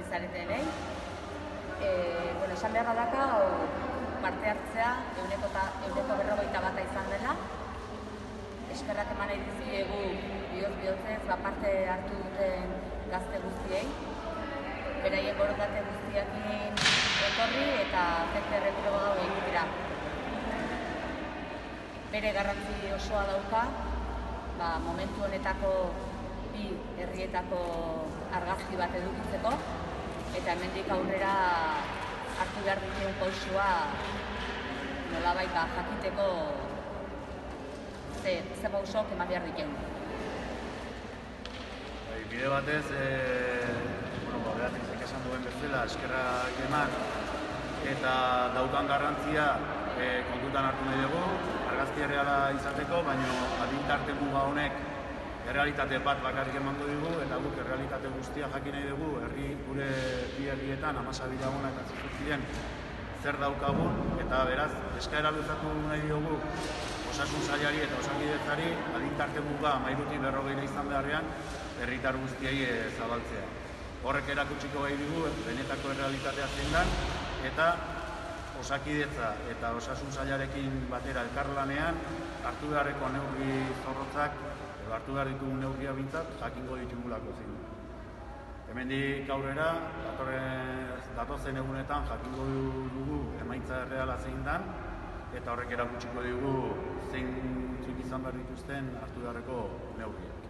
zaretenei. Esan beharra daka, parte hartzea ehuneko 51 izan dela. Eskerrak eman nahi dizkiegu bihotz-bihotzez parte hartu duten gazte guztiei. Beraien borondate guztiakin etorri eta jende erretiro gau egitera. Bere garrantzi osoa dauka, momentu honetako bi herrietako argazki bat edukitzeko, eta hemendik aurrera hartu behar ditugun pausua nolabait jakiteko ze pausok eman behar ditugun. Bide batez, Beatrixek esan duen bezala, eskerrak eman eta daukan garrantzia kontutan hartu nahi dugu, argazki erreala izateko, baina adintarte muga honek errealitate bat bakarrik emango dugu, eta guk errealitate guztia jakin nahi dugu, gure bi herrietan, 12 laguna eta zizuzien zer daukagun, eta beraz, eskaera luzatu nahi dugu osasun sailari eta osakidetzari adintarte muga 13-40 izan beharrean herritar guztiei zabaltzea. Horrek erakutsiko gai dugu, benetako errealitatea zein den, eta osakidetza eta osasun sailarekin batera elkarlanean hartu beharreko neurri zorrotzak, hartu behar ditugun neurria bintzat, jakingo ditugulako zein. Hemendik aurrera, datozen egunetan jakingo dugu emaitza erreala zein den, eta horrek erakutsiko dugu zein izan behar dituzten hartu beharreko neurriak.